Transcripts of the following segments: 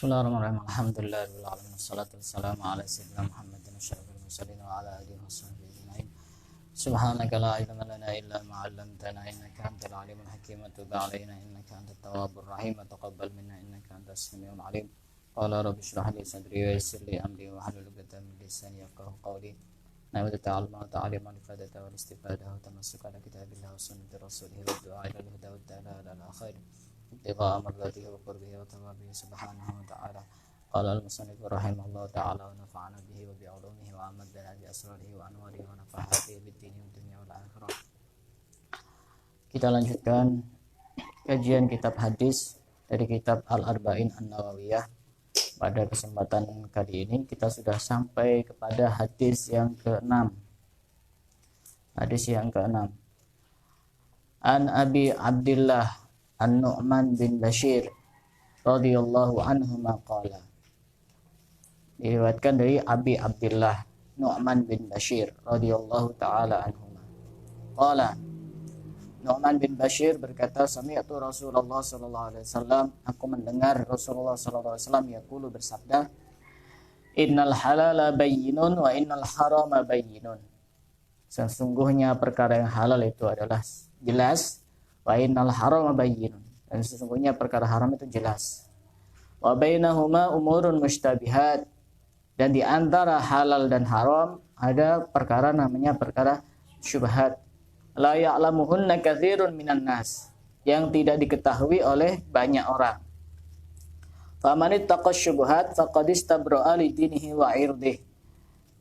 Bismillahirrahmanirrahim. Alhamdulillahirabbil alamin. Wassalatu wassalamu ala sayyidina Muhammadin asyrafil mursalin wa ala alihi washabbihi ajmain. Subhanaka la ilma lana illa ma 'allamtana innaka antal alimul hakim wa tub 'alaina innaka antat tawwabur rahim wa taqabbal minna innaka antas samiul alim. Qala rabbi shrah li sadri wa yassir li amri wa hlul 'uqdatam min lisani yafqahu qawli. Na'udzu ta'aluma wa ta'alima wa ifadata wa istifadah wa tamassuka ala kitabillah wa sunnati rasulih wa du'a ila al-huda wa dalala ala khair. Ibtigha amradatihi wa qurbihi wa tawabihi subhanahu wa ta'ala. Qala al-musannif rahimahullah ta'ala wa nafa'ana bihi wa bi'ulumihi wa amadana bi asrarihi wa anwarihi wa nafahatihi bid-dini wa dunya wal akhirah. Kita lanjutkan kajian kitab hadis dari kitab Al-Arba'in An-Nawawiyah. Pada kesempatan kali ini kita sudah sampai kepada hadis yang ke-6. Hadis yang ke-6. An Abi Abdillah An-Nu'man bin Bashir radhiyallahu anhu maqala. Diriwayatkan dari Abi Abdillah Nu'man bin Bashir radhiyallahu taala anhu. Qala, Nu'man bin Bashir berkata, sami'tu Rasulullah sallallahu alaihi wasallam, aku mendengar Rasulullah sallallahu alaihi wasallam yaqulu bersabda, innal halala bayyinun wa innal harama bayyinun. Sesungguhnya perkara yang halal itu adalah jelas, wa innal harama bayyinun, dan sesungguhnya perkara haram itu jelas. Wa bainahuma umurun mushtabihat, dan di antara halal dan haram ada perkara namanya perkara syubhat. La ya'lamuhunna katsirun minan nas, yang tidak diketahui oleh banyak orang. Faman ittaqash syubhat faqad istabra'a li dinihi wa 'irdihi.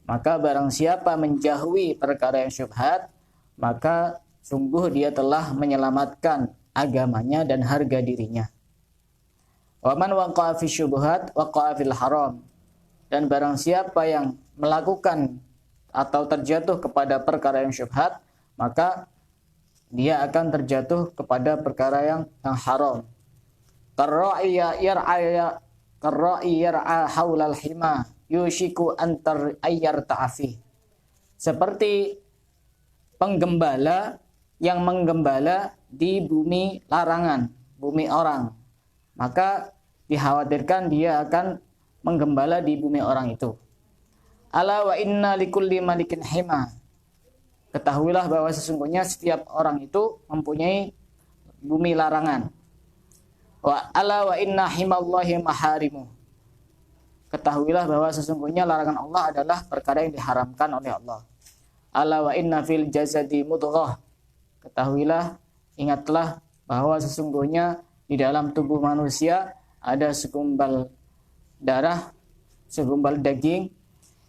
Maka barang siapa menjauhi perkara yang syubhat, maka sungguh dia telah menyelamatkan agamanya dan harga dirinya. Wa man waqa'a fi syubhat waqa'a fil haram. Dan barang siapa yang melakukan atau terjatuh kepada perkara yang syubhat, maka dia akan terjatuh kepada perkara yang haram. Qarra'i yar'a haulal hima yushiku antar ayyar ta'afi. Seperti penggembala yang menggembala di bumi larangan, bumi orang, maka dikhawatirkan dia akan menggembala di bumi orang itu. Ala wa inna likulli malikin hima. Ketahuilah bahwa sesungguhnya setiap orang itu mempunyai bumi larangan. Wa ala wa inna himallahi maharimu. Ketahuilah bahwa sesungguhnya larangan Allah adalah perkara yang diharamkan oleh Allah. Ala wa inna fil jasadi mudghah. Ketahuilah, ingatlah bahwa sesungguhnya di dalam tubuh manusia ada segumpal darah, segumpal daging.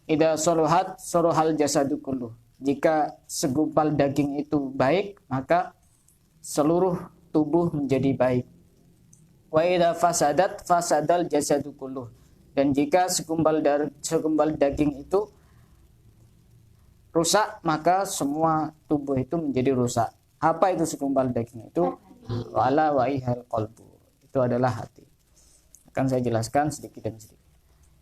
Idza saluhat saluhal jasadu kulluh. Jika segumpal daging itu baik, maka seluruh tubuh menjadi baik. Wa idza fasadat fasadal jasadu kulluh. Dan jika segumpal daging itu rusak, maka semua tubuh itu menjadi rusak. Apa itu segumpal daging itu? Wala waihal qalbu. Itu adalah hati. Akan saya jelaskan sedikit demi sedikit.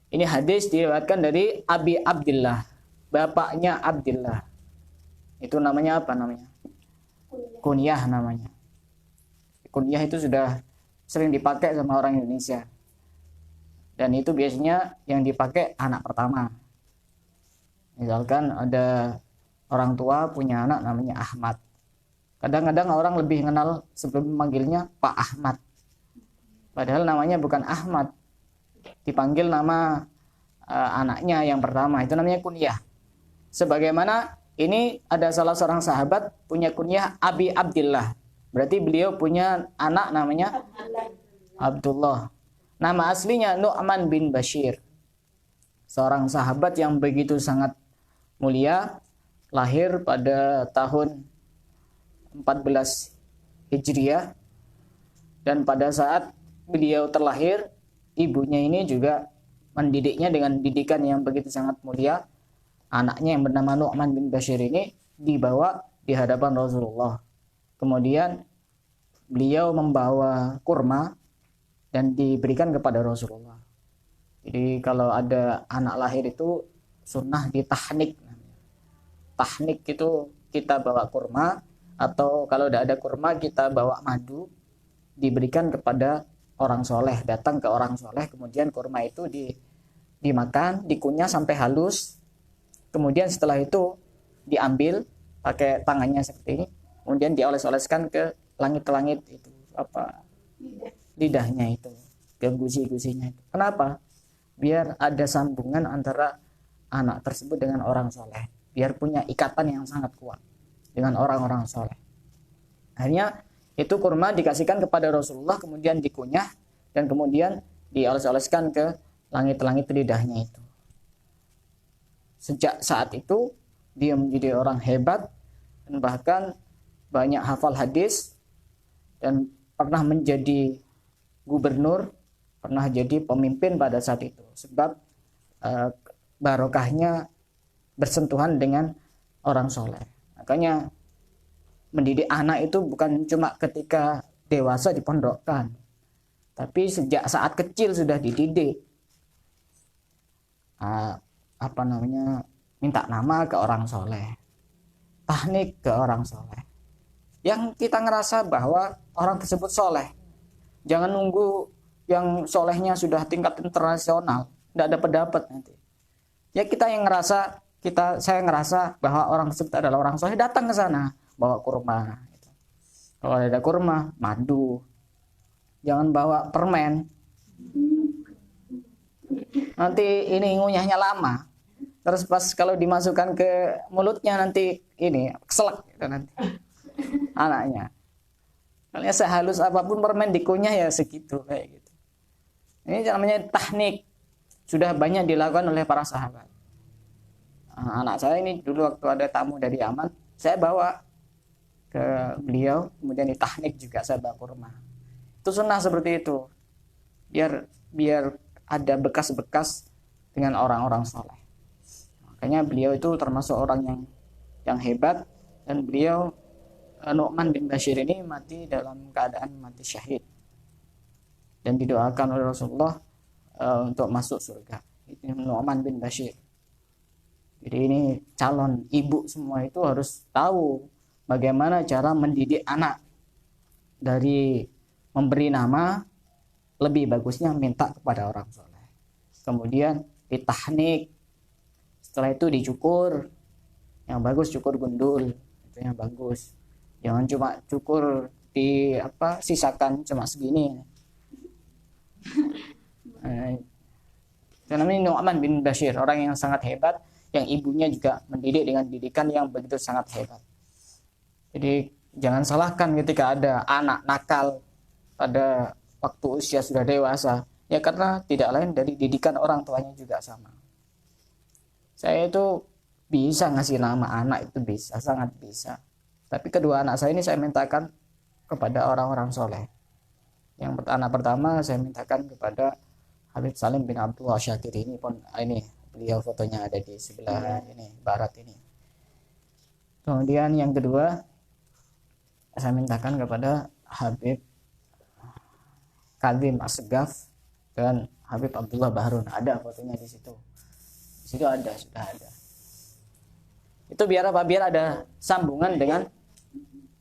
Ini hadis diriwayatkan dari Abi Abdillah, bapaknya Abdillah. Itu namanya apa namanya? Kunyah namanya. Kunyah itu sudah sering dipakai sama orang Indonesia. Dan itu biasanya yang dipakai anak pertama. Misalkan ada orang tua punya anak namanya Ahmad. Kadang-kadang orang lebih kenal sebelum memanggilnya Pak Ahmad. Padahal namanya bukan Ahmad. Dipanggil nama anaknya yang pertama. Itu namanya kunyah. Sebagaimana ini ada salah seorang sahabat punya kunyah Abi Abdillah. Berarti beliau punya anak namanya Abdullah. Nama aslinya Nu'man bin Bashir. Seorang sahabat yang begitu sangat mulia, lahir pada tahun 14 Hijriah, dan pada saat beliau terlahir, ibunya ini juga mendidiknya dengan didikan yang begitu sangat mulia. Anaknya yang bernama Nu'man bin Bashir ini dibawa di hadapan Rasulullah. Kemudian beliau membawa kurma dan diberikan kepada Rasulullah. Jadi kalau ada anak lahir itu sunnah ditahnik. Tahnik itu kita bawa kurma, atau kalau tidak ada kurma kita bawa madu, diberikan kepada orang soleh, datang ke orang soleh, kemudian kurma itu dimakan, dikunyah sampai halus, kemudian setelah itu diambil pakai tangannya seperti ini, kemudian dioles-oleskan ke langit-langit itu apa lidahnya itu, ke gusi-gusinya itu. Kenapa? Biar ada sambungan antara anak tersebut dengan orang soleh, biar punya ikatan yang sangat kuat dengan orang-orang soleh. Akhirnya itu kurma dikasihkan kepada Rasulullah, kemudian dikunyah dan kemudian dioles-oleskan ke langit-langit lidahnya itu. Sejak saat itu dia menjadi orang hebat dan bahkan banyak hafal hadis dan pernah menjadi gubernur, pernah jadi pemimpin pada saat itu, sebab barokahnya bersentuhan dengan orang soleh. Makanya mendidik anak itu bukan cuma ketika dewasa dipondokkan, tapi sejak saat kecil sudah dididik. Minta nama ke orang soleh, tahnik ke orang soleh, yang kita ngerasa bahwa orang tersebut soleh. Jangan nunggu yang solehnya sudah tingkat internasional, tidak ada pendapat nanti. Ya kita yang ngerasa, saya ngerasa bahwa orang tersebut adalah orang soleh, datang ke sana bawa kurma. Kalau ada kurma, madu. Jangan bawa permen. Nanti ini ngunyahnya lama. Terus pas kalau dimasukkan ke mulutnya nanti ini keselak gitu nanti anaknya. Kalau sehalus apapun permen dikunyah ya segitu kayak gitu. Ini namanya tahnik. Sudah banyak dilakukan oleh para sahabat. Anak saya ini dulu waktu ada tamu dari Yaman, saya bawa ke beliau, kemudian ditahnik juga, saya bawa kurma. Itu sunnah seperti itu. Biar ada bekas-bekas dengan orang-orang soleh. Makanya beliau itu termasuk orang yang hebat, dan beliau Nu'man bin Bashir ini mati dalam keadaan mati syahid dan didoakan oleh Rasulullah untuk masuk surga. Ini Nu'man bin Bashir. Jadi ini calon ibu semua itu harus tahu bagaimana cara mendidik anak. Dari memberi nama, lebih bagusnya minta kepada orang soleh. Kemudian ditahnik, setelah itu dicukur. Yang bagus cukur gundul, itu yang bagus. Jangan cuma cukur sisakan cuma segini. Itu namanya Nu'man bin Bashir, orang yang sangat hebat, yang ibunya juga mendidik dengan didikan yang begitu sangat hebat. Jadi jangan salahkan ketika ada anak nakal pada waktu usia sudah dewasa, ya karena tidak lain dari didikan orang tuanya juga sama. Saya itu bisa ngasih nama anak, itu bisa, sangat bisa. Tapi kedua anak saya ini saya mintakan kepada orang-orang soleh. Yang anak pertama saya mintakan kepada Habib Salim bin Abdullah Syakir, ini pun ini beliau fotonya ada di sebelah ini barat ini. Kemudian yang kedua saya mintakan kepada Habib Kadim Asgaf dan Habib Abdullah Bahrun, ada fotonya di situ. Di situ ada, sudah ada. Itu biar apa? Biar ada sambungan dengan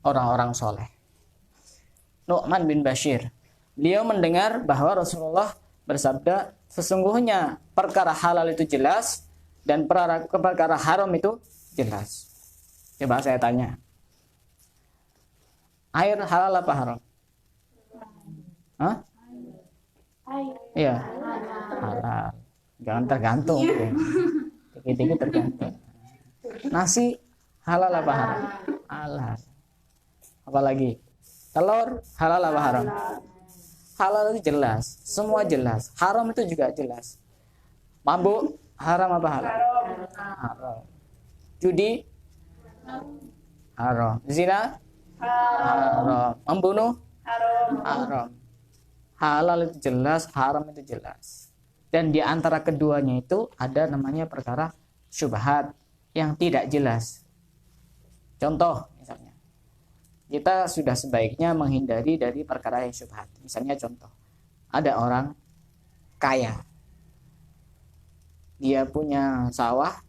orang-orang soleh. Nu'man bin Bashir, beliau mendengar bahwa Rasulullah bersabda, sesungguhnya perkara halal itu jelas dan perkara haram itu jelas. Coba saya tanya, air halal apa haram? Hah? Iya, halal. Jangan tergantung. Dikit-dikit tergantung. Nasi halal apa haram? Halal. Apalagi telur halal apa haram? Halal itu jelas, semua jelas. Haram itu juga jelas. Mabuk haram apa halal? Haram. Judi haram. Zina haram. Membunuh haram. Halal itu jelas, haram itu jelas. Dan di antara keduanya itu ada namanya perkara syubhat yang tidak jelas. Contoh misalnya, kita sudah sebaiknya menghindari dari perkara yang syubhat. Misalnya contoh, ada orang kaya, dia punya sawah,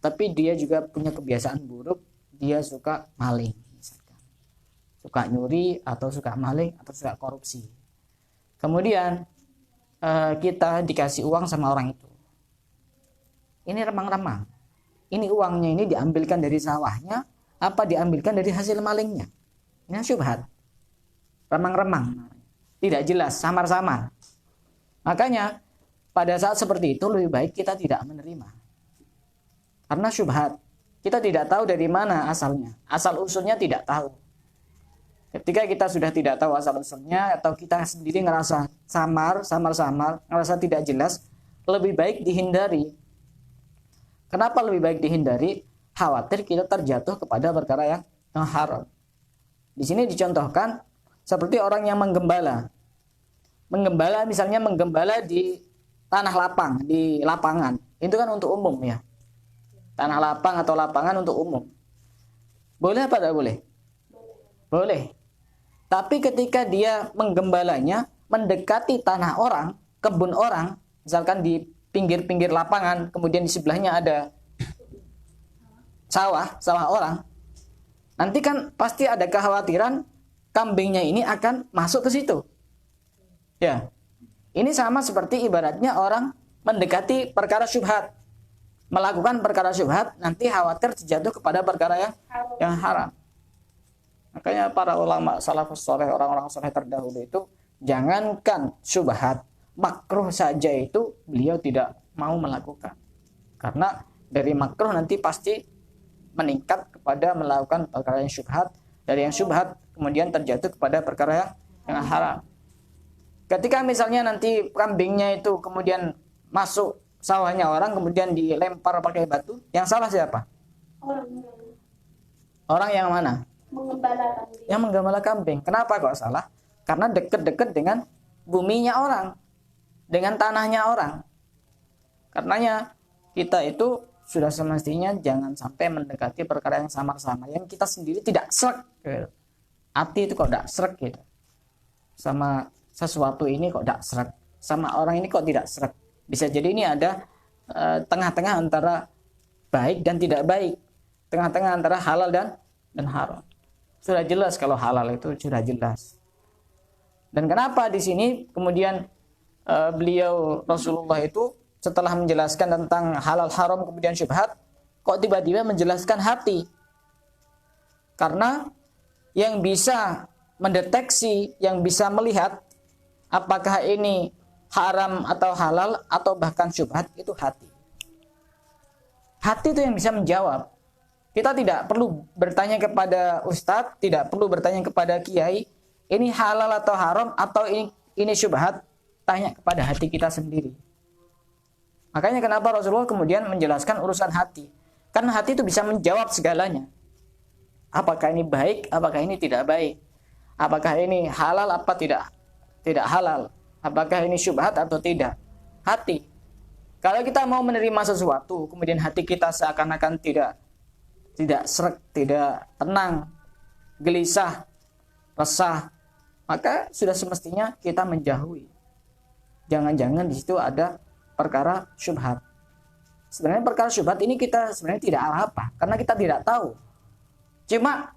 tapi dia juga punya kebiasaan buruk, dia suka maling misalkan, suka nyuri atau suka maling atau suka korupsi. Kemudian kita dikasih uang sama orang itu. Ini remang-remang. Ini uangnya ini diambilkan dari sawahnya, apa diambilkan dari hasil malingnya? Ini syubhat. Remang-remang. Tidak jelas, samar-samar. Makanya pada saat seperti itu lebih baik kita tidak menerima. Karena syubhat. Kita tidak tahu dari mana asalnya. Asal usulnya tidak tahu. Ketika kita sudah tidak tahu asal usulnya atau kita sendiri ngerasa samar-samar, ngerasa tidak jelas, lebih baik dihindari. Kenapa lebih baik dihindari? Khawatir kita terjatuh kepada perkara yang haram. Di sini dicontohkan seperti orang yang menggembala. Menggembala misalnya menggembala di tanah lapang, di lapangan. Itu kan untuk umum ya. Tanah lapang atau lapangan untuk umum. Boleh apa tidak boleh? Boleh. Tapi ketika dia menggembalanya mendekati tanah orang, kebun orang, misalkan di pinggir-pinggir lapangan, kemudian di sebelahnya ada sawah orang, nanti kan pasti ada kekhawatiran kambingnya ini akan masuk ke situ. Ya, ini sama seperti ibaratnya orang mendekati perkara syubhat, melakukan perkara syubhat, nanti khawatir terjatuh kepada perkara yang haram. Makanya para ulama salafus saleh, orang-orang saleh terdahulu itu jangankan syubhat, makruh saja itu beliau tidak mau melakukan. Karena dari makruh nanti pasti meningkat kepada melakukan perkara yang syubhat, dari yang syubhat kemudian terjatuh kepada perkara yang haram. Ketika misalnya nanti kambingnya itu kemudian masuk sawahnya orang, kemudian dilempar pakai batu, yang salah siapa? Orang yang mana? Yang menggembala kambing. Kenapa kok salah? Karena dekat-dekat dengan buminya orang, dengan tanahnya orang. Karenanya kita itu sudah semestinya jangan sampai mendekati perkara yang samar-samar, yang kita sendiri tidak srek gitu. Hati itu kok tidak srek gitu. Sama sesuatu ini kok tidak srek, sama orang ini kok tidak srek. Bisa jadi ini ada tengah-tengah antara baik dan tidak baik, tengah-tengah antara halal dan haram. Sudah jelas kalau halal itu sudah jelas. Dan kenapa di sini kemudian beliau Rasulullah itu setelah menjelaskan tentang halal haram kemudian syubhat, kok tiba-tiba menjelaskan hati? Karena yang bisa mendeteksi, yang bisa melihat apakah ini haram atau halal atau bahkan syubhat itu hati. Hati itu yang bisa menjawab. Kita tidak perlu bertanya kepada ustadz, tidak perlu bertanya kepada kiai, ini halal atau haram atau ini syubhat, tanya kepada hati kita sendiri. Makanya kenapa Rasulullah kemudian menjelaskan urusan hati. Karena hati itu bisa menjawab segalanya. Apakah ini baik, apakah ini tidak baik. Apakah ini halal apa tidak halal. Apakah ini syubhat atau tidak. Hati. Kalau kita mau menerima sesuatu, kemudian hati kita seakan-akan tidak srek, tidak tenang, gelisah, resah, maka sudah semestinya kita menjauhi. Jangan-jangan di situ ada perkara syubhat. Sebenarnya perkara syubhat ini kita sebenarnya tidak apa, karena kita tidak tahu. Cuma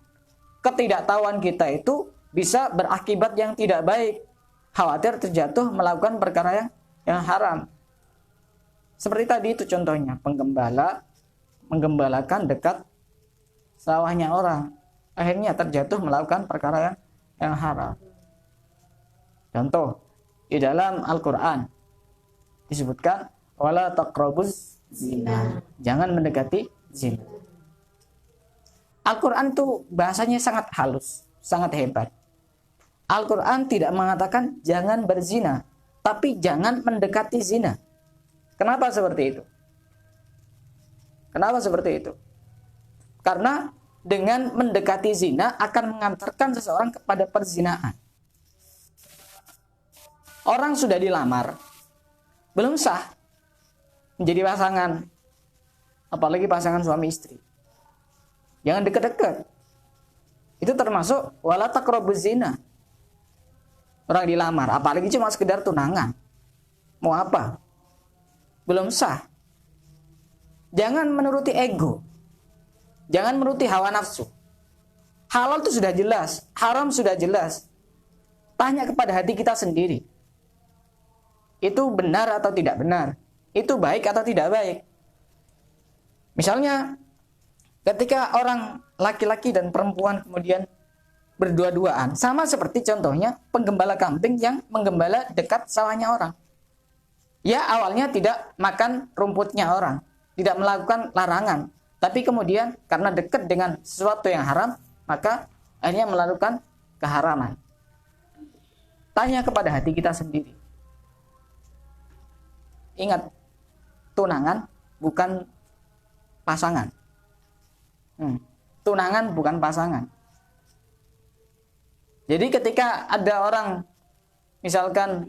ketidaktahuan kita itu bisa berakibat yang tidak baik. Khawatir terjatuh melakukan perkara yang haram. Seperti tadi itu contohnya, penggembala menggembalakan dekat sawahnya orang, akhirnya terjatuh melakukan perkara yang haram. Contoh, di dalam Al-Quran disebutkan wala taqrabuz zina. Jangan mendekati zina. Al-Quran tuh bahasanya sangat halus, sangat hebat. Al-Quran tidak mengatakan jangan berzina, tapi jangan mendekati zina. Kenapa seperti itu? Kenapa seperti itu? Karena dengan mendekati zina akan mengantarkan seseorang kepada perzinaan. Orang sudah dilamar, belum sah menjadi pasangan, apalagi pasangan suami istri. Jangan dekat-dekat. Itu termasuk wala taqrabuz zina. Orang dilamar, apalagi cuma sekedar tunangan. Mau apa? Belum sah. Jangan menuruti ego. Jangan menuruti hawa nafsu. Halal itu sudah jelas, haram sudah jelas. Tanya kepada hati kita sendiri. itu benar atau tidak benar, itu baik atau tidak baik. Misalnya ketika orang laki-laki dan perempuan kemudian berdua-duaan, sama seperti contohnya penggembala kambing yang menggembala dekat sawahnya orang. Ya, awalnya tidak makan rumputnya orang, tidak melakukan larangan, tapi kemudian karena dekat dengan sesuatu yang haram, maka akhirnya melakukan keharaman. Tanya kepada hati kita sendiri. Ingat, tunangan bukan pasangan. Tunangan bukan pasangan. Jadi ketika ada orang, misalkan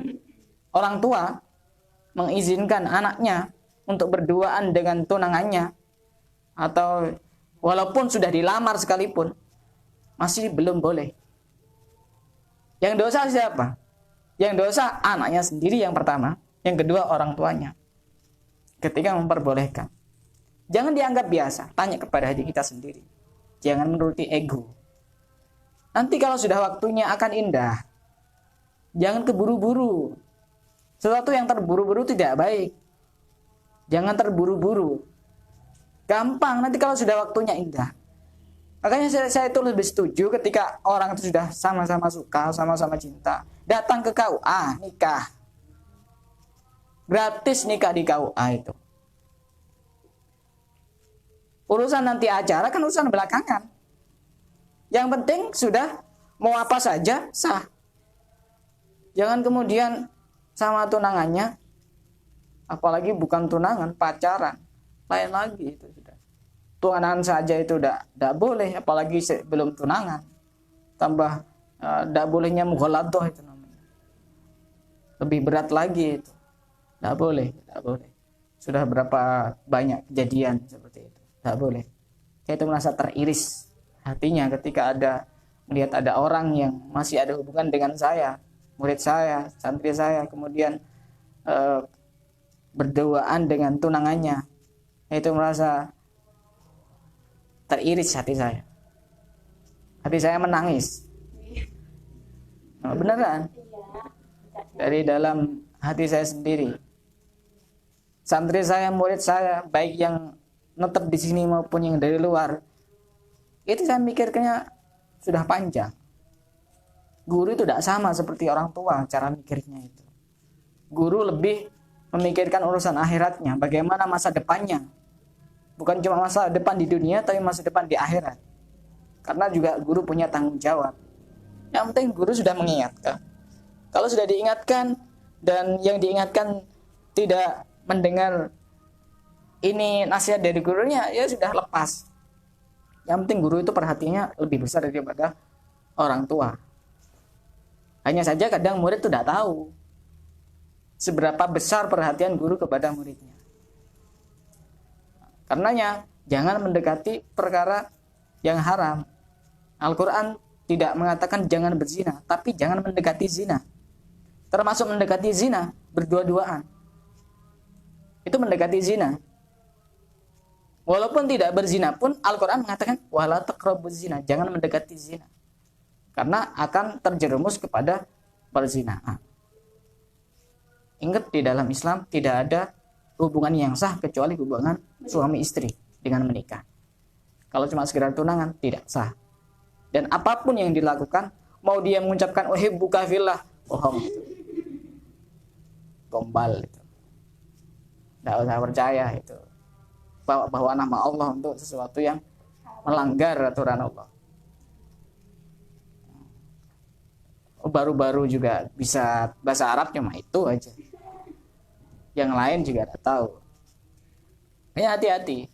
orang tua mengizinkan anaknya untuk berduaan dengan tunangannya, atau walaupun sudah dilamar sekalipun, masih belum boleh. Yang dosa siapa? Yang dosa anaknya sendiri yang pertama, yang kedua orang tuanya. Ketika memperbolehkan, jangan dianggap biasa, tanya kepada hati kita sendiri. Jangan menuruti ego. Nanti kalau sudah waktunya akan indah. Jangan keburu-buru. Sesuatu yang terburu-buru tidak baik. Jangan terburu-buru. Gampang nanti kalau sudah waktunya indah. Makanya saya itu lebih setuju ketika orang itu sudah sama-sama suka, sama-sama cinta, datang ke KUA, nikah. Gratis nikah di KUA itu. Urusan nanti acara kan urusan belakangan. Yang penting sudah mau apa saja sah. Jangan kemudian sama tunangannya, apalagi bukan tunangan, pacaran, lain lagi itu sudah. Tunangan saja itu tidak boleh, apalagi belum tunangan. Tambah tidak bolehnya mughaladah itu namanya. Lebih berat lagi itu. Tidak boleh, tidak boleh. Sudah berapa banyak kejadian seperti itu. Tidak boleh. Saya itu merasa teriris hatinya ketika melihat ada orang yang masih ada hubungan dengan saya, murid saya, santri saya, kemudian berduaan dengan tunangannya. Saya itu merasa teriris hati saya. Hati saya menangis. Beneran. Dari dalam hati saya sendiri. Santri saya, murid saya, baik yang netep di sini maupun yang dari luar, itu saya mikirnya sudah panjang. Guru itu tidak sama seperti orang tua cara mikirnya itu. Guru lebih memikirkan urusan akhiratnya, bagaimana masa depannya. Bukan cuma masa depan di dunia, tapi masa depan di akhirat. Karena juga guru punya tanggung jawab. Yang penting guru sudah mengingatkan. Kalau sudah diingatkan dan yang diingatkan tidak mendengar ini nasihat dari gurunya, ya sudah lepas. Yang penting guru itu perhatiannya lebih besar daripada orang tua. Hanya saja kadang murid itu tidak tahu seberapa besar perhatian guru kepada muridnya. Karenanya jangan mendekati perkara yang haram. Al-Quran tidak mengatakan jangan berzina, tapi jangan mendekati zina. Termasuk mendekati zina berdua-duaan. Itu mendekati zina. Walaupun tidak berzina pun Al-Quran mengatakan wala taqrabuz zina, jangan mendekati zina. Karena akan terjerumus kepada perzinahan. Ingat, di dalam Islam tidak ada hubungan yang sah kecuali hubungan suami istri dengan menikah. Kalau cuma sekedar tunangan tidak sah. Dan apapun yang dilakukan, mau dia mengucapkan uhibbuka fillah, bohong. Gombal itu. Tidak usah percaya itu. Bawa nama Allah untuk sesuatu yang melanggar aturan Allah. Baru-baru juga bisa bahasa Arab cuma itu aja. Yang lain juga tidak tahu. Ya, hati-hati.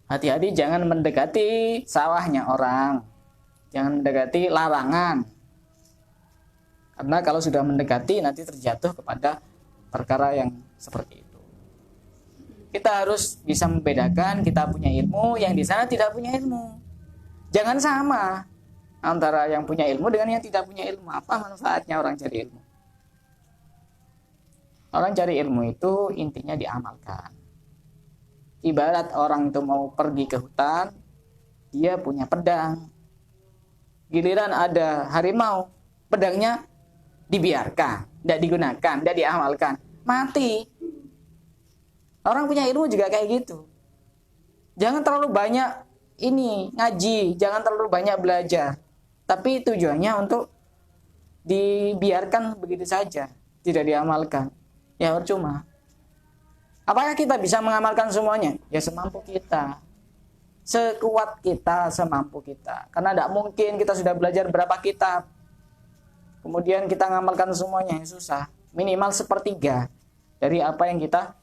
Hati-hati jangan mendekati sawahnya orang. Jangan mendekati larangan. Karena kalau sudah mendekati nanti terjatuh kepada perkara yang seperti itu. Kita harus bisa membedakan, kita punya ilmu, yang di sana tidak punya ilmu. Jangan sama antara yang punya ilmu dengan yang tidak punya ilmu. Apa manfaatnya orang cari ilmu? Orang cari ilmu itu intinya diamalkan. Ibarat orang itu mau pergi ke hutan, dia punya pedang. Giliran ada harimau, pedangnya dibiarkan, tidak digunakan, tidak diamalkan. mati. Orang punya ilmu juga kayak gitu. Jangan terlalu banyak ini ngaji, jangan terlalu banyak belajar. Tapi tujuannya untuk dibiarkan begitu saja, tidak diamalkan. Ya percuma. Apakah kita bisa mengamalkan semuanya? Ya semampu kita. Sekuat kita, semampu kita. Karena tidak mungkin kita sudah belajar berapa kitab, kemudian kita mengamalkan semuanya, susah. Minimal sepertiga dari apa yang kita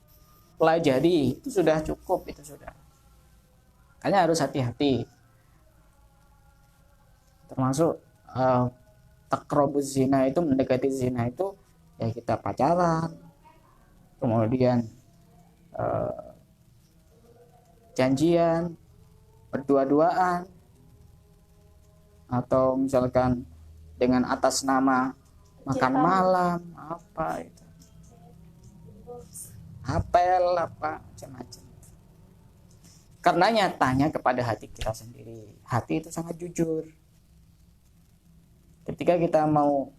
pelajari, itu sudah cukup, itu sudah. Makanya harus hati-hati. Termasuk takrobuz zina itu, mendekati zina itu, ya kita pacaran, kemudian janjian, berdua-duaan, atau misalkan dengan atas nama makan malam, apa itu, apel, apa macam-macam. Karenanya tanya kepada hati kita sendiri. Hati itu sangat jujur. Ketika kita mau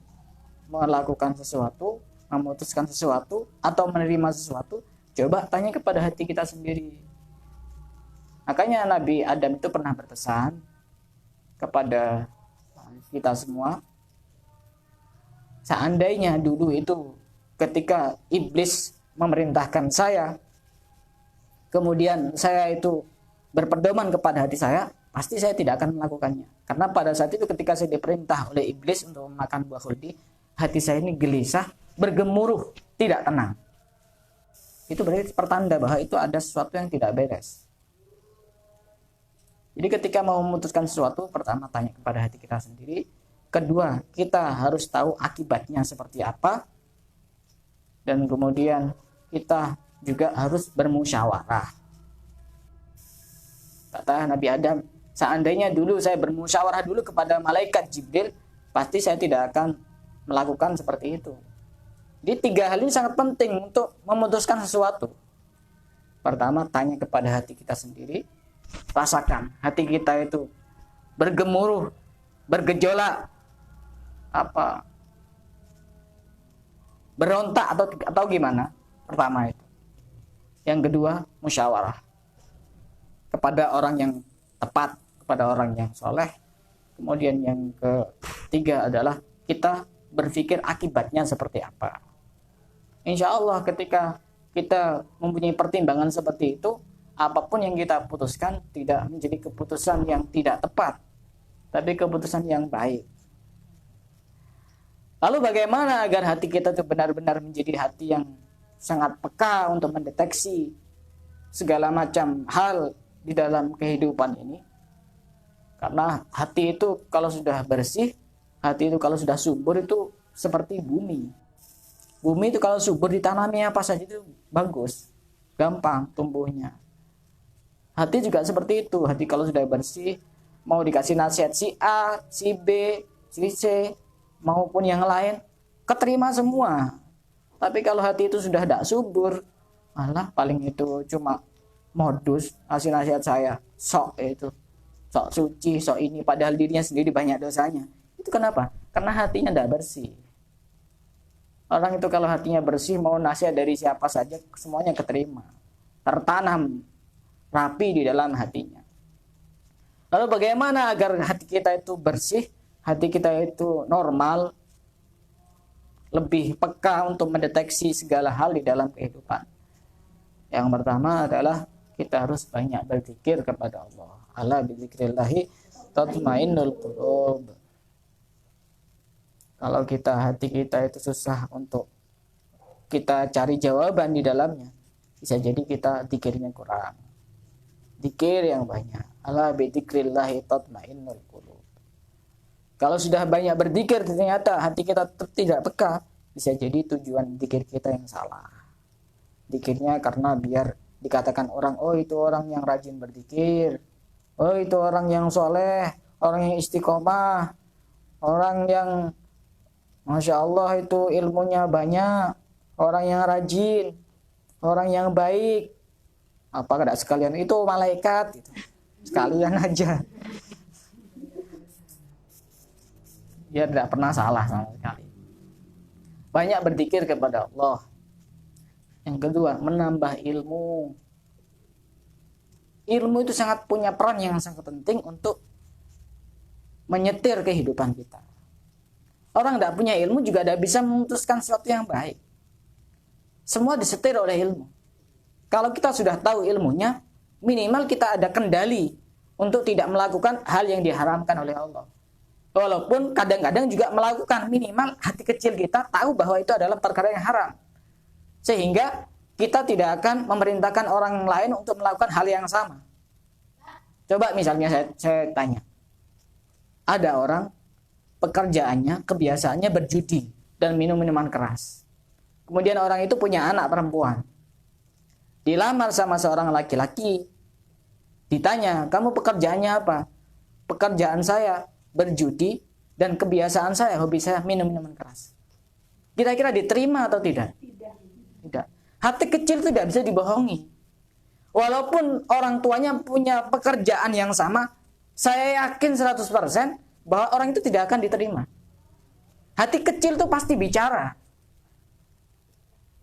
melakukan sesuatu, memutuskan sesuatu, atau menerima sesuatu, coba tanya kepada hati kita sendiri. Makanya Nabi Adam itu pernah berpesan kepada kita semua, seandainya dulu itu ketika iblis memerintahkan saya, kemudian saya itu berpedoman kepada hati saya, pasti saya tidak akan melakukannya. Karena pada saat itu ketika saya diperintah oleh iblis untuk memakan buah khuldi, hati saya ini gelisah, bergemuruh, tidak tenang. Itu berarti pertanda bahwa itu ada sesuatu yang tidak beres. Jadi ketika mau memutuskan sesuatu, pertama tanya kepada hati kita sendiri. Kedua, kita harus tahu akibatnya seperti apa. Dan kemudian kita juga harus bermusyawarah. Kata Nabi Adam, seandainya dulu saya bermusyawarah dulu kepada malaikat Jibril, pasti saya tidak akan melakukan seperti itu. Jadi 3 hal ini sangat penting untuk memutuskan sesuatu. Pertama, tanya kepada hati kita sendiri. Rasakan hati kita itu bergemuruh, bergejolak, apa, berontak atau gimana. Pertama itu. Yang kedua, musyawarah kepada orang yang tepat, kepada orang yang soleh. Kemudian yang ketiga adalah kita berpikir akibatnya seperti apa. Insya Allah ketika kita mempunyai pertimbangan seperti itu, apapun yang kita putuskan tidak menjadi keputusan yang tidak tepat, tapi keputusan yang baik. Lalu bagaimana agar hati kita itu benar-benar menjadi hati yang sangat peka untuk mendeteksi segala macam hal di dalam kehidupan ini? Karena hati itu kalau sudah bersih, hati itu kalau sudah subur itu seperti bumi. Bumi itu kalau subur ditanami apa saja itu bagus, gampang tumbuhnya. Hati juga seperti itu. Hati kalau sudah bersih, mau dikasih nasihat si A, si B, si C, maupun yang lain, keterima semua. Tapi kalau hati itu sudah tidak subur, malah paling itu cuma modus, kasih nasihat saya, sok itu, sok suci, sok ini, padahal dirinya sendiri banyak dosanya. Itu kenapa? Karena hatinya tidak bersih. Orang itu kalau hatinya bersih, mau nasihat dari siapa saja, semuanya keterima, tertanam rapi di dalam hatinya. Lalu bagaimana agar hati kita itu bersih, hati kita itu normal, lebih peka untuk mendeteksi segala hal di dalam kehidupan? Yang pertama adalah kita harus banyak berzikir kepada Allah. Ala bizikrillahi tatmainnul qulub. Kalau hati kita itu susah untuk kita cari jawaban di dalamnya, bisa jadi kita zikirnya kurang. Zikir yang banyak. Ala bizikrillahi tatmainnul qulub. Kalau sudah banyak berzikir ternyata hati kita tidak peka, bisa jadi tujuan zikir kita yang salah. Zikirnya karena biar dikatakan orang, oh itu orang yang rajin berzikir, oh itu orang yang soleh, orang yang istiqomah, orang yang Masya Allah itu ilmunya banyak, orang yang rajin, orang yang baik. Apa tidak sekalian itu malaikat gitu. Sekalian aja. Dia tidak pernah salah sama sekali. Banyak berzikir kepada Allah. Yang kedua, menambah ilmu. Ilmu itu sangat punya peran yang sangat penting untuk menyetir kehidupan kita. Orang tidak punya ilmu juga tidak bisa memutuskan sesuatu yang baik. Semua disetir oleh ilmu. Kalau kita sudah tahu ilmunya, minimal kita ada kendali untuk tidak melakukan hal yang diharamkan oleh Allah. Walaupun kadang-kadang juga melakukan, minimal hati kecil kita tahu bahwa itu adalah perkara yang haram. Sehingga kita tidak akan memerintahkan orang lain untuk melakukan hal yang sama. Coba misalnya saya tanya. Ada orang pekerjaannya, kebiasaannya berjudi dan minum minuman keras. Kemudian orang itu punya anak perempuan. Dilamar sama seorang laki-laki. Ditanya, kamu pekerjaannya apa? Pekerjaan saya berjudi dan kebiasaan saya, hobi saya minum minuman keras. Kira-kira diterima atau tidak? Tidak. Hati kecil itu tidak bisa dibohongi. Walaupun orang tuanya punya pekerjaan yang sama, saya yakin 100% bahwa orang itu tidak akan diterima. Hati kecil itu pasti bicara.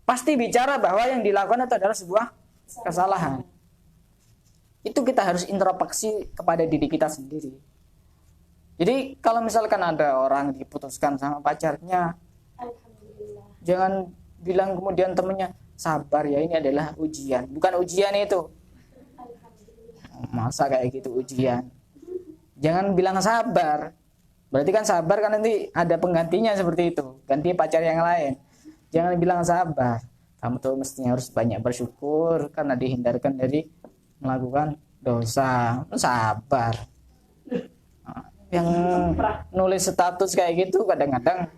Pasti bicara bahwa yang dilakukan itu adalah sebuah kesalahan. Itu kita harus introspeksi kepada diri kita sendiri. Jadi kalau misalkan ada orang diputuskan sama pacarnya, jangan bilang kemudian temennya, sabar ya, ini adalah ujian. Bukan ujian itu. Masa kayak gitu ujian. Jangan bilang sabar. Berarti kan sabar kan nanti ada penggantinya seperti itu. Ganti pacar yang lain. Jangan bilang sabar. Kamu tuh mestinya harus banyak bersyukur karena dihindarkan dari melakukan dosa. Sabar. Yang nulis status kayak gitu kadang-kadang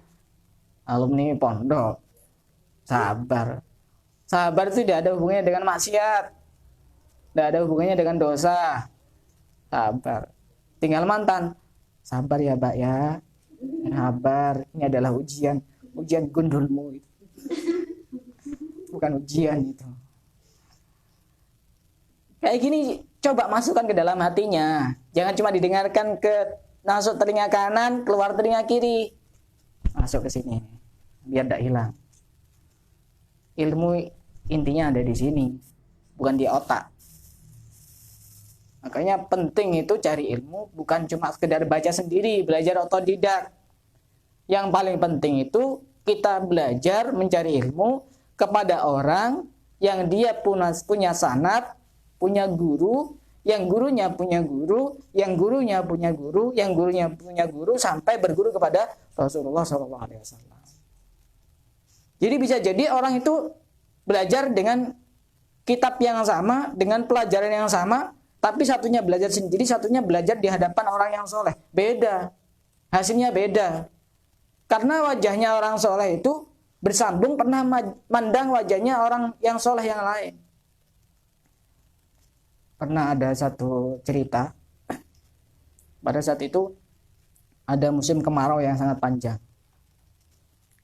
alumni pondok. Sabar. Sabar itu tidak ada hubungannya dengan maksiat. Tidak ada hubungannya dengan dosa. Sabar. Tinggal mantan. Sabar ya, Mbak ya. Sabar. Ini adalah ujian. Ujian gundulmu. Bukan ujian itu. Kayak gini coba masukkan ke dalam hatinya. Jangan cuma didengarkan masuk telinga kanan, keluar telinga kiri. Masuk ke sini. Biar tidak hilang. Ilmu intinya ada di sini. Bukan di otak. Makanya penting itu cari ilmu bukan cuma sekedar baca sendiri, belajar otodidak. Yang paling penting itu kita belajar mencari ilmu kepada orang yang dia punya sanad, punya guru, yang gurunya punya guru, yang gurunya punya guru, yang gurunya punya guru sampai berguru kepada Rasulullah SAW. Jadi bisa jadi orang itu belajar dengan kitab yang sama, dengan pelajaran yang sama, tapi satunya belajar sendiri, satunya belajar di hadapan orang yang soleh. Beda. Hasilnya beda. Karena wajahnya orang soleh itu bersambung pernah mandang wajahnya orang yang soleh yang lain. Pernah ada satu cerita. Pada saat itu ada musim kemarau yang sangat panjang.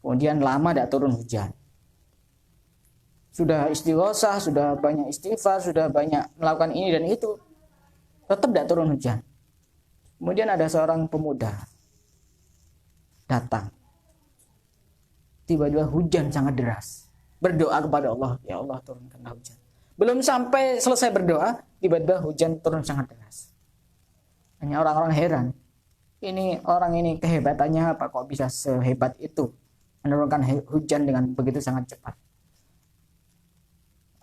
Kemudian lama tidak turun hujan. Sudah istighosah, sudah banyak istighfar, sudah banyak melakukan ini dan itu. Tetap tidak turun hujan. Kemudian ada seorang pemuda datang. Tiba-tiba hujan sangat deras. Berdoa kepada Allah, ya Allah turunkanlah hujan. Belum sampai selesai berdoa, tiba-tiba hujan turun sangat deras. Hanya orang-orang heran. Orang ini kehebatannya apa kok bisa sehebat itu menurunkan hujan dengan begitu sangat cepat.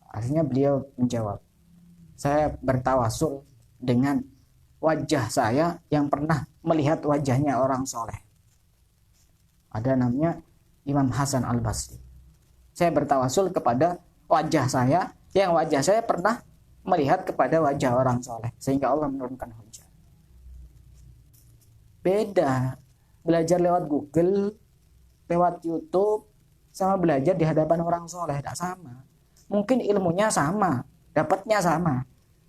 Akhirnya beliau menjawab, saya bertawasul dengan wajah saya yang pernah melihat wajahnya orang soleh. Ada namanya Imam Hasan Al-Basri. Saya bertawasul kepada wajah saya yang wajah saya pernah melihat kepada wajah orang soleh. Sehingga Allah menurunkan hujan. Beda. Belajar lewat Google, lewat YouTube, sama belajar di hadapan orang soleh. Tidak sama. Mungkin ilmunya sama, dapatnya sama.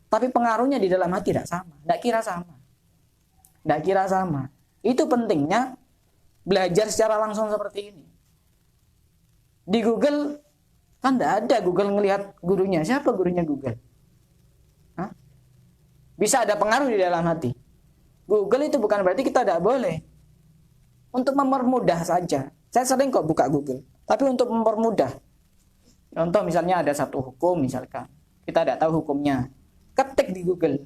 Tapi pengaruhnya di dalam hati tidak sama. Tidak kira sama. Tidak kira sama. Itu pentingnya belajar secara langsung seperti ini. Di Google kan tidak ada Google ngelihat gurunya. Siapa gurunya Google? Hah? Bisa ada pengaruh di dalam hati. Google itu bukan berarti kita tidak boleh. Untuk mempermudah saja. Saya sering kok buka Google. Tapi untuk mempermudah. Contoh misalnya ada satu hukum, misalkan kita tidak tahu hukumnya, ketik di Google,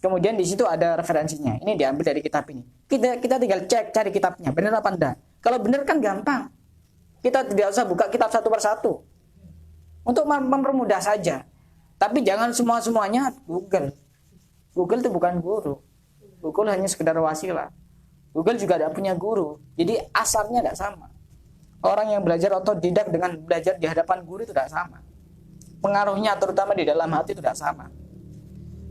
kemudian di situ ada referensinya, ini diambil dari kitab ini, kita tinggal cek, cari kitabnya benar apa enggak. Kalau benar kan gampang, kita tidak usah buka kitab satu persatu, untuk mempermudah saja. Tapi jangan semuanya Google. Google itu bukan guru, Google hanya sekedar wasilah. Google juga tidak punya guru, jadi asarnya tidak sama. Orang yang belajar otodidak dengan belajar di hadapan guru itu tidak sama. Pengaruhnya terutama di dalam hati itu tidak sama.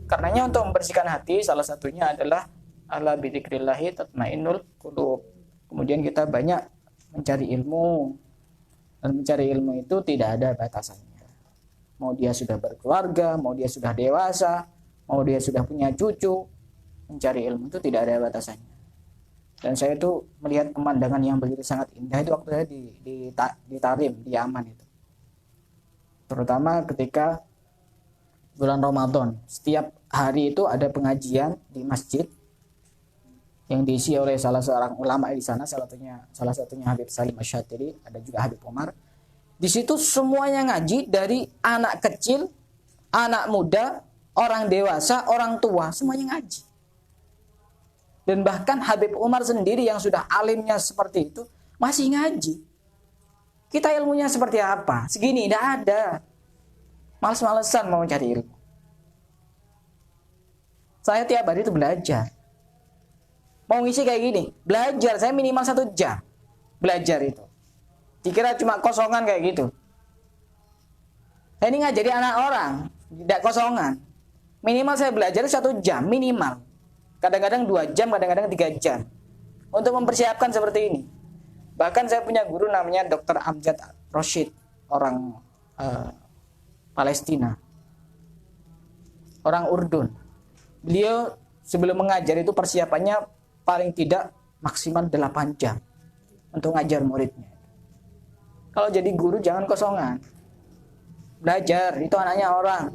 Karenanya untuk membersihkan hati salah satunya adalah ala bidzikrillahi tatmainnul qulub. Kemudian kita banyak mencari ilmu. Dan mencari ilmu itu tidak ada batasannya. Mau dia sudah berkeluarga, mau dia sudah dewasa, mau dia sudah punya cucu, mencari ilmu itu tidak ada batasannya. Dan saya itu melihat pemandangan yang begitu sangat indah itu waktu saya di Tarim, di Yaman itu. Terutama ketika bulan Ramadan, setiap hari itu ada pengajian di masjid yang diisi oleh salah seorang ulama di sana, salah satunya Habib Salim Asy-Syadzili, ada juga Habib Umar. Di situ semuanya ngaji, dari anak kecil, anak muda, orang dewasa, orang tua, semuanya ngaji. Dan bahkan Habib Umar sendiri yang sudah alimnya seperti itu masih ngaji. Kita ilmunya seperti apa? Segini, tidak ada. Males-malesan mau cari ilmu. Saya tiap hari itu belajar. Mau ngisi kayak gini, belajar. Saya minimal 1 jam belajar itu. Dikira cuma kosongan kayak gitu. Saya ini ngajari anak orang, tidak kosongan. Minimal saya belajar 1 jam, minimal. Kadang-kadang 2 jam, kadang-kadang 3 jam. Untuk mempersiapkan seperti ini. Bahkan saya punya guru namanya Dr. Amjad Rashid, orang Palestina. Orang Urdun. Beliau sebelum mengajar itu persiapannya paling tidak maksimal 8 jam. Untuk ngajar muridnya. Kalau jadi guru jangan kosongan. Belajar, itu anaknya orang.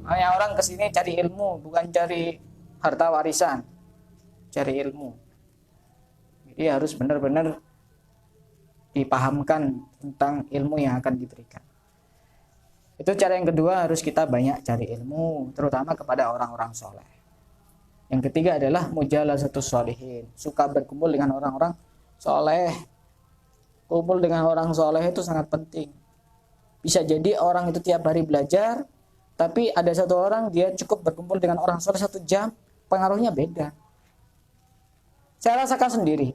Anaknya orang kesini cari ilmu, bukan cari harta warisan, cari ilmu. Jadi harus benar-benar dipahamkan tentang ilmu yang akan diberikan. Itu cara yang kedua, harus kita banyak cari ilmu, terutama kepada orang-orang soleh. Yang ketiga adalah mujalasatus sholihin, suka berkumpul dengan orang-orang soleh. Kumpul dengan orang soleh itu sangat penting. Bisa jadi orang itu tiap hari belajar, tapi ada satu orang dia cukup berkumpul dengan orang soleh 1 jam, pengaruhnya beda. Saya rasakan sendiri.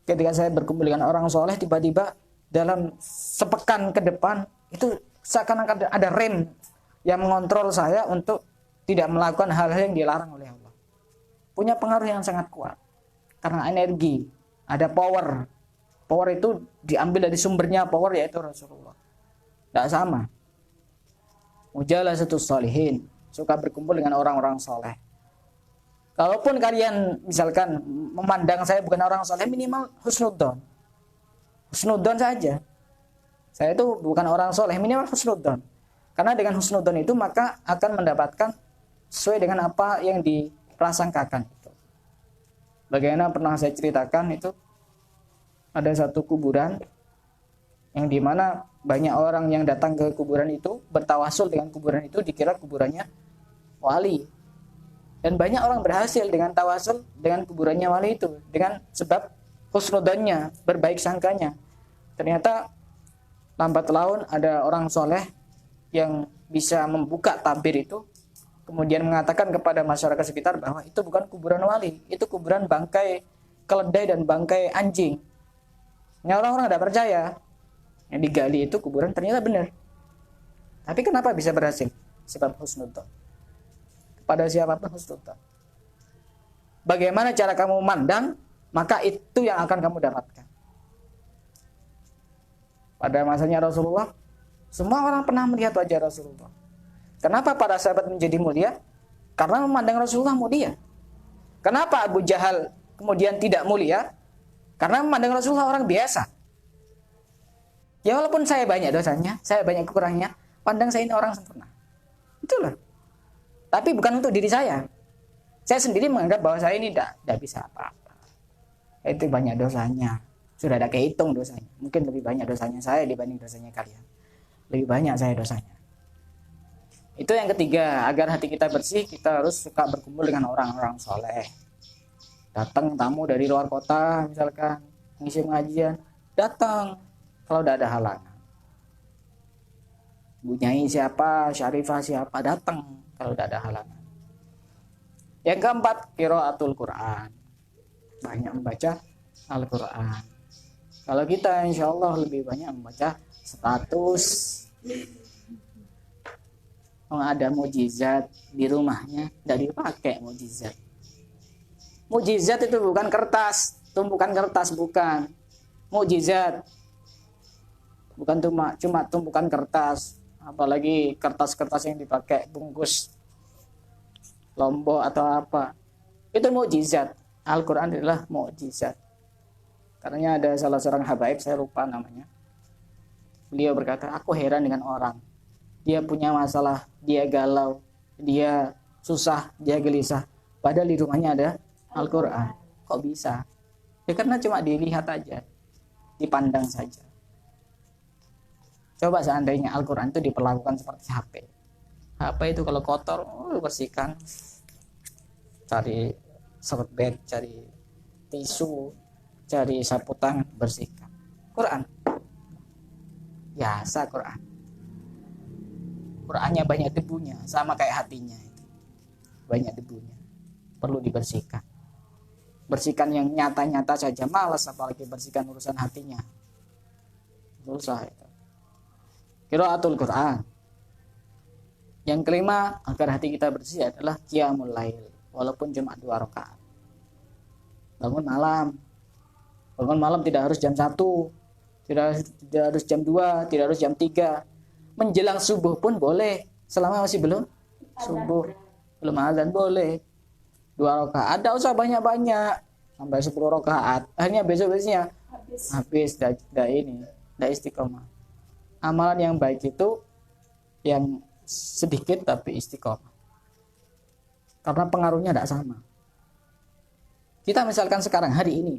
Ketika saya berkumpul dengan orang soleh, tiba-tiba dalam sepekan ke depan itu seakan-akan ada rem yang mengontrol saya untuk tidak melakukan hal-hal yang dilarang oleh Allah. Punya pengaruh yang sangat kuat. Karena energi, ada power. Power itu diambil dari sumbernya power, yaitu Rasulullah. Tidak sama. Mujalasatus sholihin, suka berkumpul dengan orang-orang soleh. Kalaupun kalian misalkan memandang saya bukan orang soleh, minimal husnudzon. Husnudzon saja. Saya itu bukan orang soleh, minimal husnudzon. Karena dengan husnudzon itu maka akan mendapatkan sesuai dengan apa yang diprasangkakan itu. Bagaimana pernah saya ceritakan itu, ada satu kuburan yang dimana banyak orang yang datang ke kuburan itu, bertawasul dengan kuburan itu, dikira kuburannya wali. Dan banyak orang berhasil dengan tawasul dengan kuburannya wali itu, dengan sebab husnudzonnya, berbaik sangkanya. Ternyata lambat laun ada orang soleh yang bisa membuka tabir itu, kemudian mengatakan kepada masyarakat sekitar bahwa itu bukan kuburan wali, itu kuburan bangkai keledai dan bangkai anjing. Yang orang-orang tidak percaya. Yang digali itu kuburan ternyata benar. Tapi kenapa bisa berhasil? Sebab husnudzon. Kepada siapapun husnudzon. Bagaimana cara kamu memandang, maka itu yang akan kamu dapatkan. Pada masanya Rasulullah, semua orang pernah melihat wajah Rasulullah. Kenapa para sahabat menjadi mulia? Karena memandang Rasulullah mulia. Kenapa Abu Jahal kemudian tidak mulia? Karena memandang Rasulullah orang biasa. Ya walaupun saya banyak dosanya, saya banyak kekurangannya, pandang saya ini orang sempurna. Itulah. Tapi bukan untuk diri saya. Saya sendiri menganggap bahwa saya ini tidak bisa apa-apa. Itu banyak dosanya. Sudah ada kehitung dosanya. Mungkin lebih banyak dosanya saya dibanding dosanya kalian. lebih banyak saya dosanya. Itu yang ketiga, agar hati kita bersih, kita harus suka berkumpul dengan orang-orang soleh. Datang tamu dari luar kota, misalkan ngisi pengajian, datang kalau udah ada halangan. Bunyai siapa, Syarifah siapa, datang kalau udah ada halangan. Yang keempat, qiraatul Quran. Banyak membaca Al-Quran. Kalau kita insya Allah lebih banyak membaca status, ada mukjizat di rumahnya, tidak dipakai mukjizat. Mukjizat itu bukan kertas, tumpukan kertas, bukan. Mukjizat bukan cuma tumpukan kertas, apalagi kertas-kertas yang dipakai bungkus lombok atau apa. Itu mukjizat. Al-Quran adalah mukjizat. Karena ada salah seorang habaib, saya lupa namanya. Beliau berkata, aku heran dengan orang. Dia punya masalah, dia galau, dia susah, dia gelisah. Padahal di rumahnya ada Al-Quran. Kok bisa? Ya karena cuma dilihat aja, dipandang saja. Coba seandainya Al-Quran itu diperlakukan seperti HP. HP itu kalau kotor, bersihkan. Cari serbet, cari tisu, cari sapu tangan, bersihkan. Quran biasa, Qurannya banyak debunya, sama kayak hatinya itu. Banyak debunya, perlu dibersihkan. Bersihkan yang nyata-nyata saja malas, apalagi bersihkan urusan hatinya. Susah itu. Qiraatul Quran. Yang kelima, agar hati kita bersih adalah qiyamul lail, walaupun cuma 2 rakaat. Bangun malam tidak harus jam 1, tidak harus jam 2, tidak harus jam 3. Menjelang subuh pun boleh, selama masih belum subuh, belum azan boleh. 2 rakaat, tidak usah banyak-banyak sampai 10 rakaat. Akhirnya besok-besoknya habis, tidak istiqomah. Amalan yang baik itu yang sedikit tapi istiqomah. Karena pengaruhnya tidak sama. Kita misalkan sekarang hari ini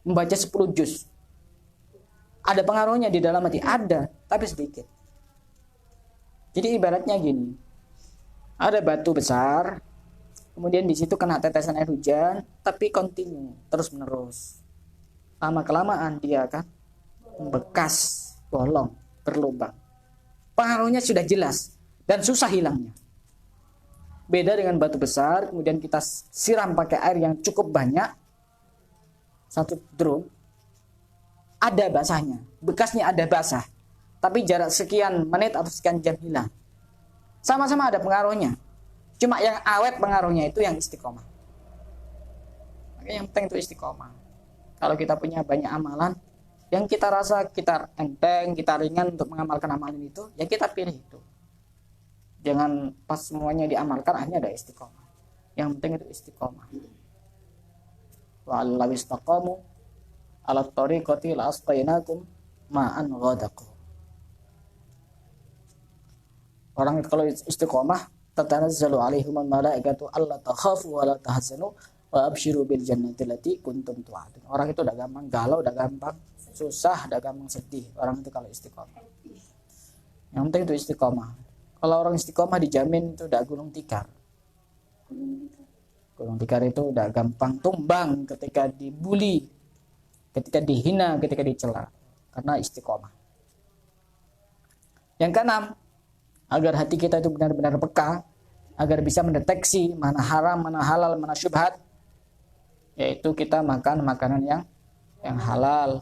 membaca 10 juz. Ada pengaruhnya di dalam hati? Ada, tapi sedikit. Jadi ibaratnya gini. Ada batu besar, kemudian di situ kena tetesan air hujan, tapi kontinu, terus menerus. Lama-kelamaan dia akan membekas, bolong, berlubang. Pengaruhnya sudah jelas dan susah hilangnya. Beda dengan batu besar, kemudian kita siram pakai air yang cukup banyak, 1 drum, ada basahnya, bekasnya ada basah, tapi jarak sekian menit atau sekian jam hilang. Sama-sama ada pengaruhnya, cuma yang awet pengaruhnya itu yang istiqomah. Makanya yang penting itu istiqomah. Kalau kita punya banyak amalan, yang kita rasa kita enteng, kita ringan untuk mengamalkan amalan itu, ya kita pilih itu. Jangan pas semuanya diamalkan akhirnya ada istiqomah. Yang penting itu istiqomah. Wa allaw istaqamu ala tariqati la asqainakum ma'an ghadaqu. Orang kalau istiqomah, tatanazzalu alaihimul malaikatu alla takhafu wa la tahzanu wa absyiru bil jannati allati kuntum tu'adun. Orang itu udah gampang galau, udah gampang susah, udah gampang sedih. Orang itu kalau istiqomah. Yang penting itu istiqomah. Kalau orang istiqomah dijamin itu udah gulung tikar. Gulung tikar itu udah gampang tumbang ketika dibuli, ketika dihina, ketika dicela, karena istiqomah. Yang keenam, agar hati kita itu benar-benar peka, agar bisa mendeteksi mana haram, mana halal, mana syubhat, yaitu kita makan makanan yang halal.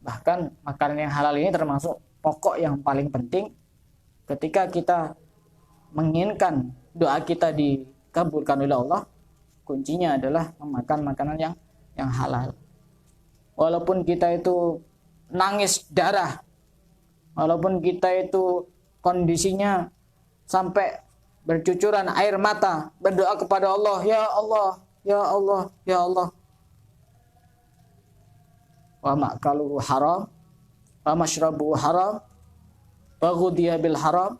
Bahkan makanan yang halal ini termasuk pokok yang paling penting. Ketika kita menginginkan doa kita dikabulkan oleh Allah, kuncinya adalah memakan makanan yang halal. Walaupun kita itu nangis darah, walaupun kita itu kondisinya sampai bercucuran air mata, berdoa kepada Allah, ya Allah, ya Allah, ya Allah. Wa ma'kaluhu haram, wa mashrabuhu haram, wa ghudhiya bil haram.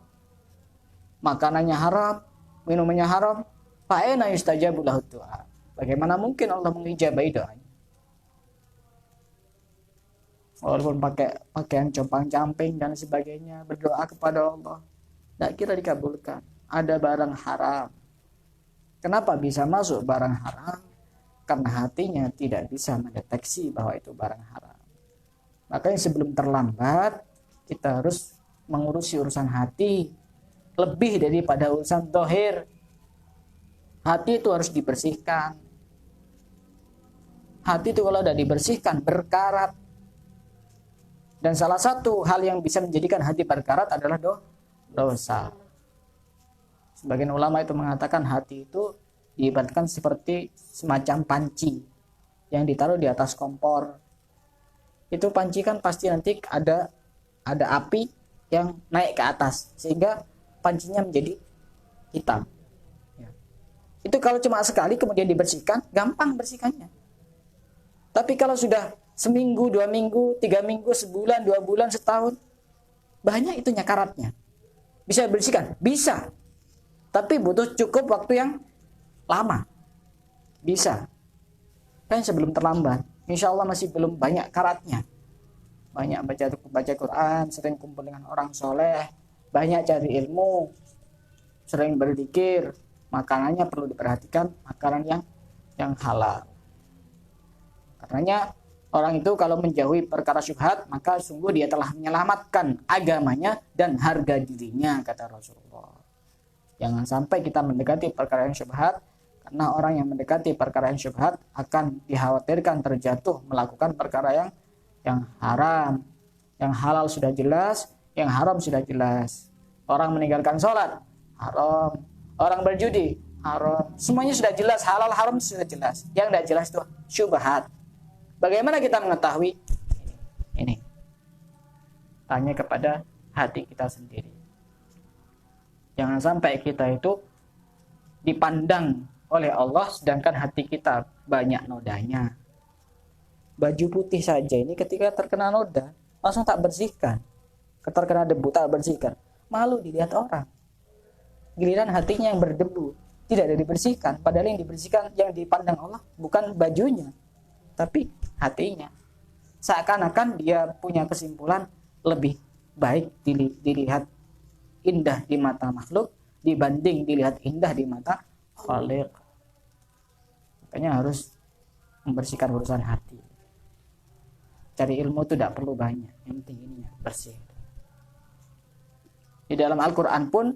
Makanannya haram, minumannya haram, fa aina yustajabu lahu du'a. Bagaimana mungkin Allah mengijabahi doanya? walaupun pakai pakaian compang-camping dan sebagainya, berdoa kepada Allah, tidak kira dikabulkan. Ada barang haram. Kenapa bisa masuk barang haram? Karena hatinya tidak bisa mendeteksi bahwa itu barang haram. Makanya sebelum terlambat, kita harus mengurusi urusan hati lebih daripada urusan zahir. Hati itu harus dibersihkan. Hati itu kalau sudah dibersihkan berkarat. Dan salah satu hal yang bisa menjadikan hati berkarat adalah dosa. Sebagian ulama itu mengatakan hati itu diibaratkan seperti semacam panci yang ditaruh di atas kompor. Itu panci kan pasti nanti ada api yang naik ke atas sehingga pancinya menjadi hitam. Ya. Itu kalau cuma sekali kemudian dibersihkan, gampang bersihkannya. Tapi kalau sudah seminggu, 2 minggu, 3 minggu, sebulan, 2 bulan, setahun, banyak itu nyakaratnya. Bisa dibersihkan? Bisa. Tapi butuh cukup waktu yang lama. Bisa. Kan sebelum terlambat. Insya Allah masih belum banyak karatnya. Banyak baca Quran, sering kumpul dengan orang soleh, banyak cari ilmu, sering berzikir, makanannya perlu diperhatikan, makanan yang halal. Karenanya orang itu kalau menjauhi perkara syubhat, maka sungguh dia telah menyelamatkan agamanya dan harga dirinya, kata Rasulullah. Jangan sampai kita mendekati perkara yang syubhat, karena orang yang mendekati perkara yang syubhat akan dikhawatirkan terjatuh melakukan perkara yang haram. Yang halal sudah jelas, yang haram sudah jelas. Orang meninggalkan sholat, haram. Orang berjudi, haram. Semuanya sudah jelas, halal haram sudah jelas. Yang tidak jelas itu syubhat. Bagaimana kita mengetahui ini? Tanya kepada hati kita sendiri. Jangan sampai kita itu dipandang oleh Allah sedangkan hati kita banyak nodanya. Baju putih saja ini ketika terkena noda langsung tak bersihkan. Terkena debu tak bersihkan. Malu dilihat orang. Giliran hatinya yang berdebu tidak dibersihkan. Padahal yang dibersihkan, yang dipandang Allah bukan bajunya, tapi hatinya. Seakan-akan dia punya kesimpulan lebih baik dilihat indah di mata makhluk dibanding dilihat indah di mata Khaliq. Makanya harus membersihkan urusan hati. Cari ilmu itu tidak perlu banyak, yang penting ininya bersih. Di dalam Al-Quran pun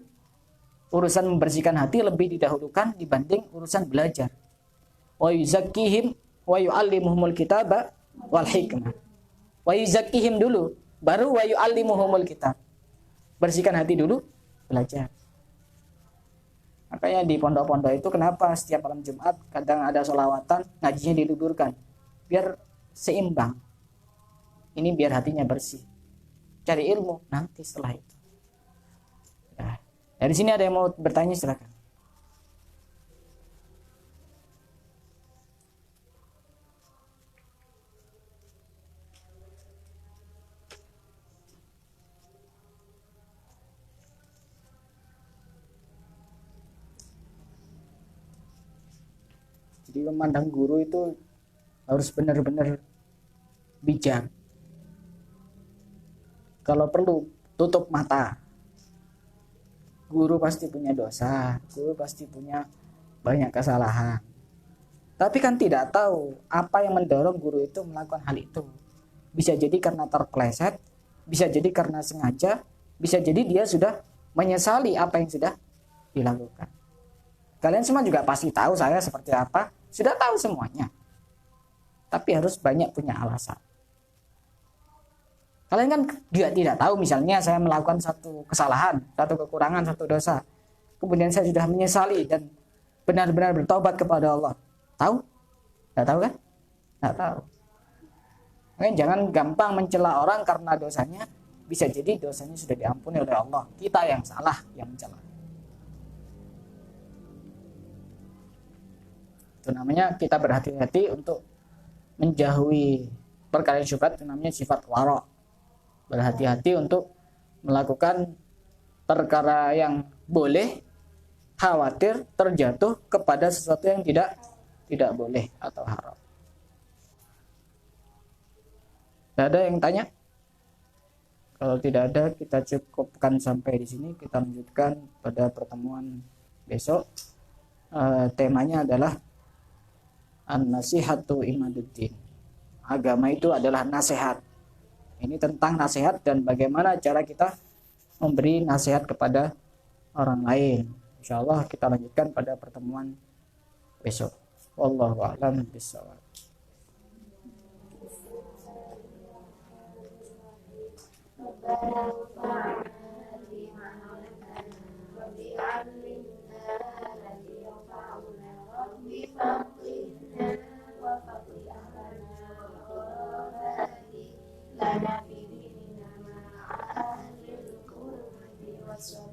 urusan membersihkan hati lebih didahulukan dibanding urusan belajar. Wa yuzakkihim wa yu'allimuhumul kitaba wal hikmah. Wa yuzakkihim dulu, baru wa yu'allimuhumul kitab. Bersihkan hati dulu, belajar. Makanya di pondok-pondok itu kenapa setiap malam Jumat kadang ada sholawatan, ngajinya diliburkan, biar seimbang. Ini biar hatinya bersih. Cari ilmu nanti setelah itu. Ya. Dari sini ada yang mau bertanya, silakan. Jadi memandang guru itu harus benar-benar bijak. Kalau perlu tutup mata. Guru pasti punya dosa, guru pasti punya banyak kesalahan. Tapi kan tidak tahu apa yang mendorong guru itu melakukan hal itu. Bisa jadi karena terpleset, bisa jadi karena sengaja, bisa jadi dia sudah menyesali apa yang sudah dilakukan. Kalian semua juga pasti tahu saya seperti apa, sudah tahu semuanya. Tapi harus banyak punya alasan. Kalian kan juga tidak tahu, misalnya saya melakukan satu kesalahan, satu kekurangan, satu dosa. Kemudian saya sudah menyesali dan benar-benar bertobat kepada Allah. Tahu? Tidak tahu kan? Tidak tahu. Makanya jangan gampang mencela orang karena dosanya. Bisa jadi dosanya sudah diampuni oleh Allah. Kita yang salah, yang mencela. Itu namanya kita berhati-hati untuk menjauhi perkara yang syubhat, itu namanya sifat wara'. Berhati-hati untuk melakukan perkara yang boleh, khawatir terjatuh kepada sesuatu yang tidak boleh atau haram. Tidak ada yang tanya? Kalau tidak ada, kita cukupkan sampai di sini. Kita lanjutkan pada pertemuan besok. Temanya adalah An-nasihatu imaduddin. Agama itu adalah nasihat. Ini tentang nasihat dan bagaimana cara kita memberi nasihat kepada orang lain. Insya Allah kita lanjutkan pada pertemuan besok. Wallahu a'lam bishawab. لنا في ديننا مع أهل الكرب والسلام